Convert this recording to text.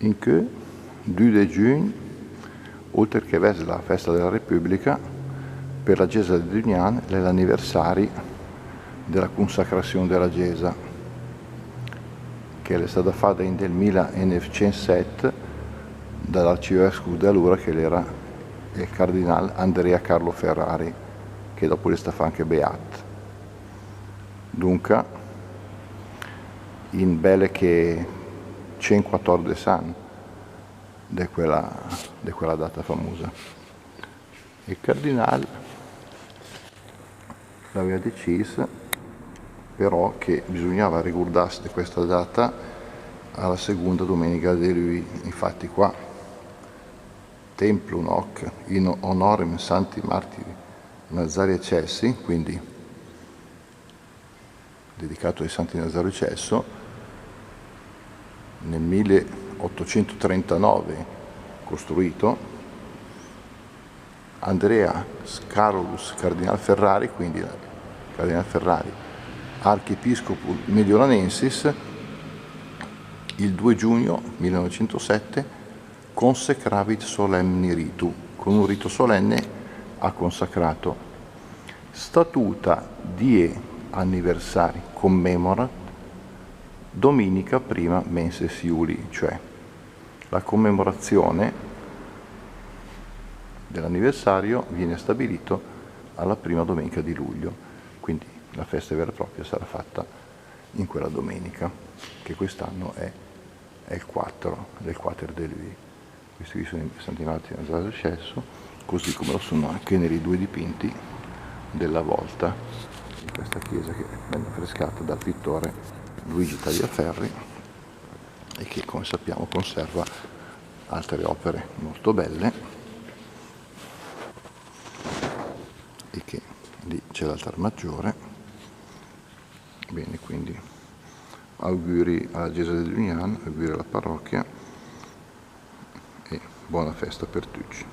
in che 2 giugno, oltre che verso la festa della Repubblica, per la Chiesa di Dunian è l'anniversario della consacrazione della Chiesa, che è stata fatta nel 1907 dall'arcivescovo di allora, che era il cardinale Andrea Carlo Ferrari, che dopo è stato anche beato. Dunque, in belle che 114 anni di quella data famosa. Il cardinale aveva deciso però che bisognava ricordarsi di questa data alla seconda domenica di lui. Infatti qua Templum hoc in honorem Santi Martiri Nazario e Celsi, quindi dedicato ai Santi Nazario e Celso, nel 1839 costruito, Andrea Carolus Cardinal Ferrari, quindi Cardinal Ferrari, archiepiscopo mediolanensis, il 2 giugno 1907 consecravit solemni ritu, con un rito solenne ha consacrato. Statuta die anniversari commemorat dominica prima menses Iuli, cioè la commemorazione dell'anniversario viene stabilito alla prima domenica di luglio, quindi la festa vera e propria sarà fatta in quella domenica, che quest'anno è il 4 del Quater de Lui. Questi qui sono i Santi Martiri Nazario e Celso, così come lo sono anche nei 2 dipinti della volta di questa chiesa, che venne affrescata dal pittore Luigi Tagliaferri e che, come sappiamo, conserva altre opere molto belle, e che lì c'è l'altar maggiore. Bene, quindi auguri alla Chiesa di Dunian, auguri alla parrocchia e buona festa per tutti.